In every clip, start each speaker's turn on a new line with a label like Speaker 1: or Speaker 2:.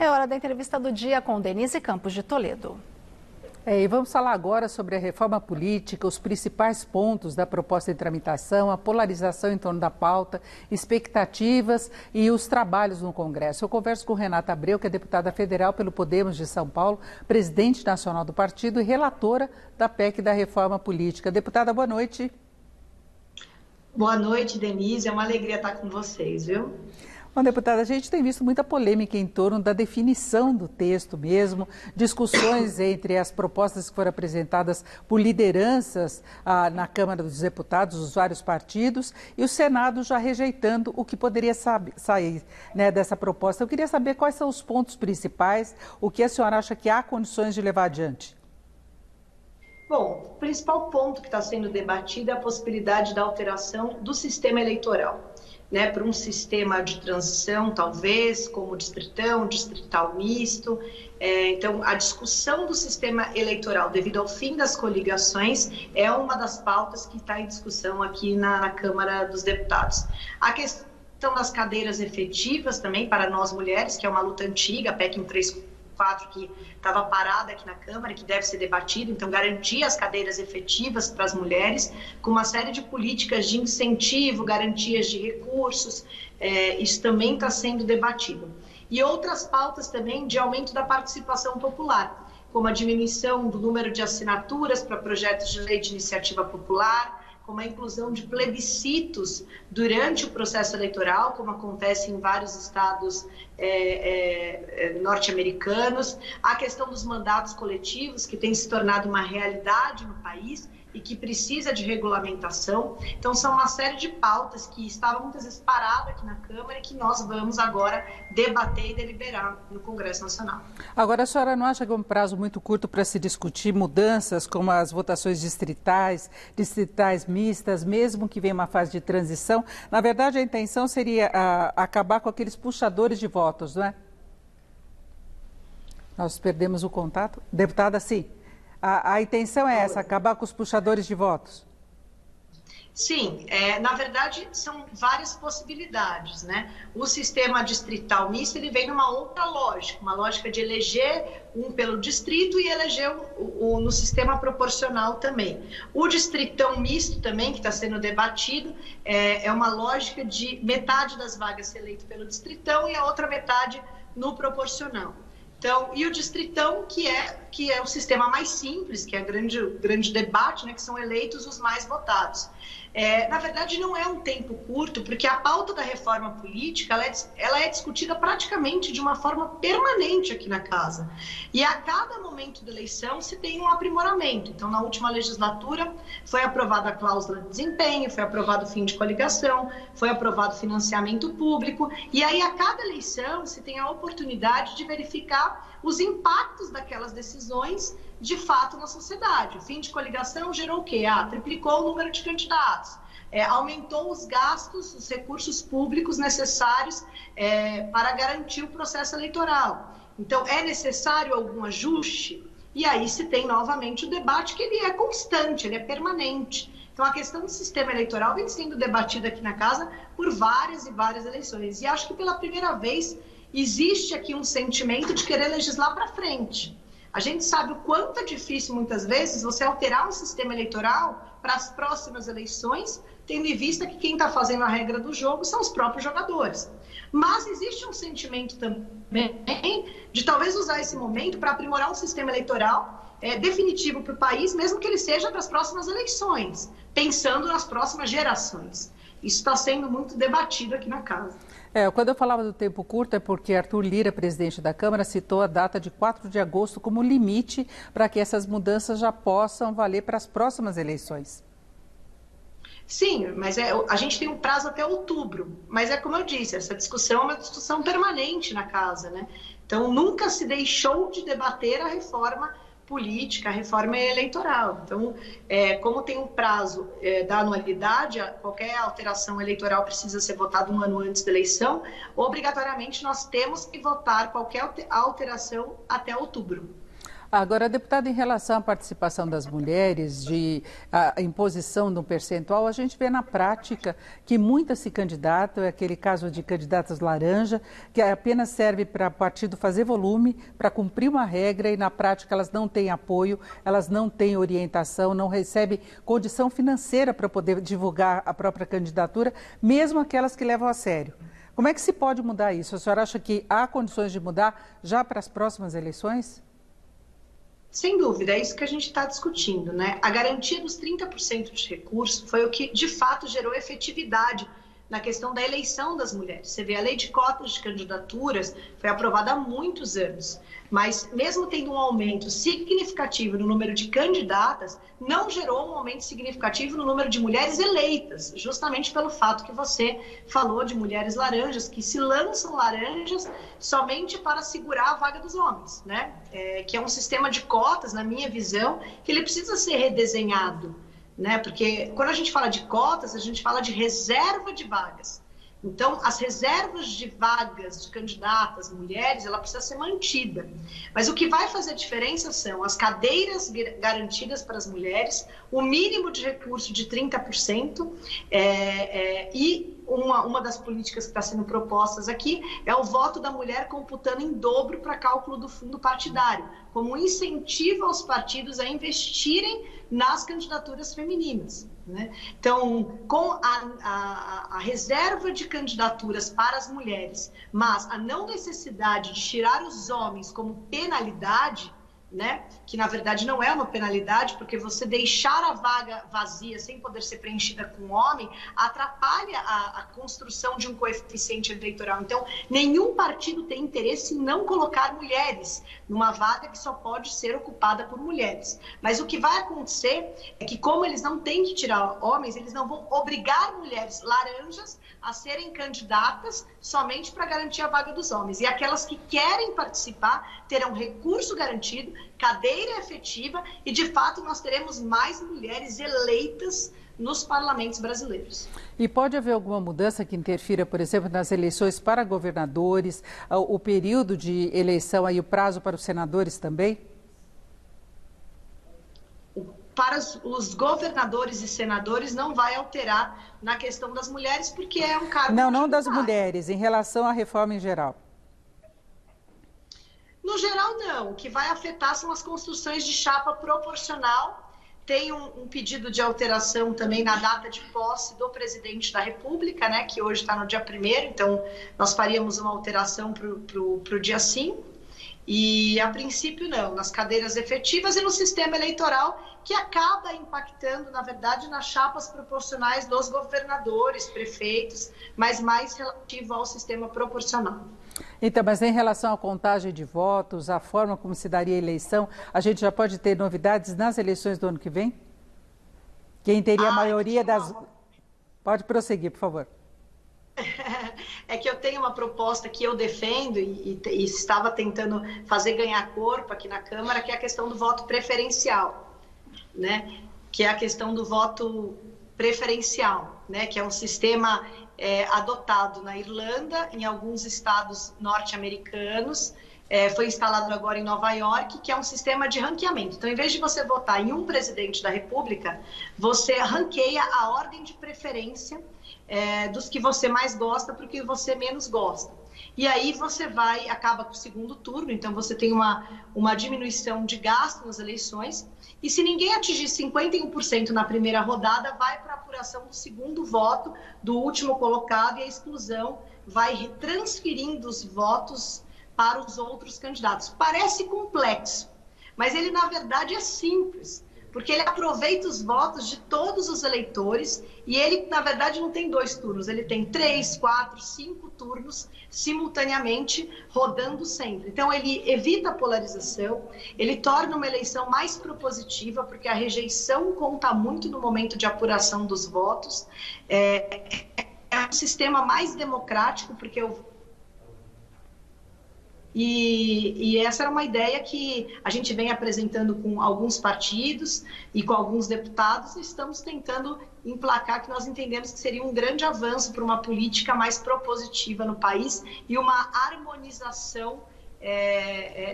Speaker 1: É hora da entrevista do dia com Denise Campos de Toledo.
Speaker 2: E vamos falar agora sobre a reforma política, os principais pontos da proposta em tramitação, a polarização em torno da pauta, expectativas e os trabalhos no Congresso. Eu converso com Renata Abreu, que é deputada federal pelo Podemos de São Paulo, presidente nacional do partido e relatora da PEC da reforma política. Deputada, boa noite.
Speaker 3: Boa noite, Denise. É uma alegria estar com vocês, viu?
Speaker 2: Bom, deputada, a gente tem visto muita polêmica em torno da definição do texto mesmo, discussões entre as propostas que foram apresentadas por lideranças na Câmara dos Deputados, dos vários partidos, e o Senado já rejeitando o que poderia sair, né, dessa proposta. Eu queria saber quais são os pontos principais, o que a senhora acha que há condições de levar adiante.
Speaker 3: Bom, o principal ponto que está sendo debatido é a possibilidade da alteração do sistema eleitoral, né, para um sistema de transição, talvez, como distritão, distrital misto. Então, a discussão do sistema eleitoral, devido ao fim das coligações, é uma das pautas que está em discussão aqui na Câmara dos Deputados. A questão das cadeiras efetivas também, para nós mulheres, que é uma luta antiga, a PEC 134, que estava parada aqui na Câmara, que deve ser debatido, então garantir as cadeiras efetivas para as mulheres, com uma série de políticas de incentivo, garantias de recursos, isso também está sendo debatido. E outras pautas também de aumento da participação popular, como a diminuição do número de assinaturas para projetos de lei de iniciativa popular, como a inclusão de plebiscitos durante o processo eleitoral, como acontece em vários estados norte-americanos, a questão dos mandatos coletivos, que tem se tornado uma realidade no país e que precisa de regulamentação. Então, são uma série de pautas que estavam muitas vezes paradas aqui na Câmara e que nós vamos agora debater e deliberar no Congresso Nacional.
Speaker 2: Agora, a senhora não acha que é um prazo muito curto para se discutir mudanças como as votações distritais mistas, mesmo que venha uma fase de transição? Na verdade, a intenção seria acabar com aqueles puxadores de votos, não é? Nós perdemos o contato. Deputada, sim. A intenção é essa, acabar com os puxadores de votos?
Speaker 3: Sim, na verdade são várias possibilidades, né? O sistema distrital misto, ele vem numa outra lógica, uma lógica de eleger um pelo distrito e eleger no sistema proporcional também. O distritão misto também, que está sendo debatido, é uma lógica de metade das vagas ser eleito pelo distritão e a outra metade no proporcional. Então, e o distritão, que é o sistema mais simples, que é o grande debate, né, que são eleitos os mais votados. Na verdade, não é um tempo curto, porque a pauta da reforma política ela é discutida praticamente de uma forma permanente aqui na Casa. E a cada momento da eleição se tem um aprimoramento. Então, na última legislatura, foi aprovada a cláusula de desempenho, foi aprovado o fim de coligação, foi aprovado o financiamento público. E aí, a cada eleição, se tem a oportunidade de verificar os impactos daquelas decisões de fato na sociedade. O fim de coligação gerou o quê? Triplicou o número de candidatos, aumentou os gastos, os recursos públicos necessários para garantir o processo eleitoral. Então, é necessário algum ajuste? E aí se tem novamente o debate, que ele é constante, ele é permanente. Então, a questão do sistema eleitoral vem sendo debatida aqui na Casa por várias e várias eleições. E acho que pela primeira vez existe aqui um sentimento de querer legislar para frente. A gente sabe o quanto é difícil, muitas vezes, você alterar um sistema eleitoral para as próximas eleições, tendo em vista que quem está fazendo a regra do jogo são os próprios jogadores. Mas existe um sentimento também de talvez usar esse momento para aprimorar um sistema eleitoral definitivo para o país, mesmo que ele seja para as próximas eleições, pensando nas próximas gerações. Isso está sendo muito debatido aqui na Casa.
Speaker 2: Quando eu falava do tempo curto é porque Arthur Lira, presidente da Câmara, citou a data de 4 de agosto como limite para que essas mudanças já possam valer para as próximas eleições.
Speaker 3: Sim, mas a gente tem um prazo até outubro. Mas é como eu disse, essa discussão é uma discussão permanente na Casa, né? Então, nunca se deixou de debater a reforma política, a reforma eleitoral. Então, como tem um prazo da anualidade, qualquer alteração eleitoral precisa ser votada um ano antes da eleição, obrigatoriamente nós temos que votar qualquer alteração até outubro.
Speaker 2: Agora, deputada, em relação à participação das mulheres, a imposição de um percentual, a gente vê na prática que muitas se candidatam, é aquele caso de candidatas laranja, que apenas serve para o partido fazer volume, para cumprir uma regra e na prática elas não têm apoio, elas não têm orientação, não recebem condição financeira para poder divulgar a própria candidatura, mesmo aquelas que levam a sério. Como é que se pode mudar isso? A senhora acha que há condições de mudar já para as próximas eleições?
Speaker 3: Sem dúvida, é isso que a gente está discutindo, né? A garantia dos 30% de recurso foi o que, de fato, gerou efetividade na questão da eleição das mulheres. Você vê, a lei de cotas de candidaturas foi aprovada há muitos anos, mas mesmo tendo um aumento significativo no número de candidatas, não gerou um aumento significativo no número de mulheres eleitas, justamente pelo fato que você falou de mulheres laranjas, que se lançam laranjas somente para segurar a vaga dos homens, né? Que é um sistema de cotas, na minha visão, que ele precisa ser redesenhado, né? Porque quando a gente fala de cotas, a gente fala de reserva de vagas. Então, as reservas de vagas de candidatas mulheres, ela precisa ser mantida. Mas o que vai fazer a diferença são as cadeiras garantidas para as mulheres, o mínimo de recurso de 30%, e uma das políticas que está sendo propostas aqui é o voto da mulher computando em dobro para cálculo do fundo partidário, como um incentivo aos partidos a investirem nas candidaturas femininas, né? Então, com a reserva de candidaturas para as mulheres, mas a não necessidade de tirar os homens como penalidade, né? Que na verdade não é uma penalidade, porque você deixar a vaga vazia sem poder ser preenchida com um homem atrapalha a construção de um coeficiente eleitoral. Então, nenhum partido tem interesse em não colocar mulheres numa vaga que só pode ser ocupada por mulheres. Mas o que vai acontecer é que, como eles não têm que tirar homens, eles não vão obrigar mulheres laranjas a serem candidatas somente para garantir a vaga dos homens. E aquelas que querem participar terão recurso garantido, cadeira efetiva e, de fato, nós teremos mais mulheres eleitas nos parlamentos brasileiros.
Speaker 2: E pode haver alguma mudança que interfira, por exemplo, nas eleições para governadores, o período de eleição e o prazo para os senadores também?
Speaker 3: Para os governadores e senadores não vai alterar na questão das mulheres, porque é um cargo...
Speaker 2: Não das mulheres, em relação à reforma em geral.
Speaker 3: No geral, não. O que vai afetar são as construções de chapa proporcional. Tem um pedido de alteração também na data de posse do presidente da República, né, que hoje está no dia 1º, então nós faríamos uma alteração para o dia 5. E, a princípio, não, nas cadeiras efetivas e no sistema eleitoral, que acaba impactando, na verdade, nas chapas proporcionais dos governadores, prefeitos, mas mais relativo ao sistema proporcional.
Speaker 2: Então, mas em relação à contagem de votos, a forma como se daria a eleição, a gente já pode ter novidades nas eleições do ano que vem? Quem teria a maioria das... Pode prosseguir, por favor.
Speaker 3: É que eu tenho uma proposta que eu defendo e estava tentando fazer ganhar corpo aqui na Câmara, que é a questão do voto preferencial, né? Que é a questão do voto preferencial, né? Que é um sistema adotado na Irlanda, em alguns estados norte-americanos, foi instalado agora em Nova York, que é um sistema de ranqueamento. Então, em vez de você votar em um presidente da República, você ranqueia a ordem de preferência dos que você mais gosta para o que você menos gosta. E aí você acaba com o segundo turno, então você tem uma diminuição de gasto nas eleições, e se ninguém atingir 51% na primeira rodada, vai para a apuração do segundo voto, do último colocado, e a exclusão vai transferindo os votos para os outros candidatos. Parece complexo, mas ele na verdade é simples, porque ele aproveita os votos de todos os eleitores e ele, na verdade, não tem 2 turnos, ele tem 3, 4, 5 turnos simultaneamente rodando sempre. Então, ele evita a polarização, ele torna uma eleição mais propositiva, porque a rejeição conta muito no momento de apuração dos votos. É um sistema mais democrático, porque E essa era uma ideia que a gente vem apresentando com alguns partidos e com alguns deputados, e estamos tentando emplacar, que nós entendemos que seria um grande avanço para uma política mais propositiva no país e uma harmonização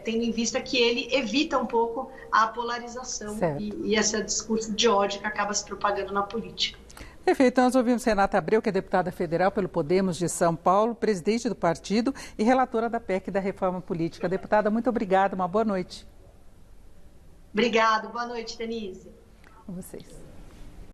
Speaker 3: tendo em vista que ele evita um pouco a polarização e esse discurso de ódio que acaba se propagando na política.
Speaker 2: Perfeito. Nós ouvimos Renata Abreu, que é deputada federal pelo Podemos de São Paulo, presidente do partido e relatora da PEC da Reforma Política. Deputada, muito obrigada. Uma boa noite.
Speaker 3: Obrigada. Boa noite, Denise.
Speaker 2: Com vocês.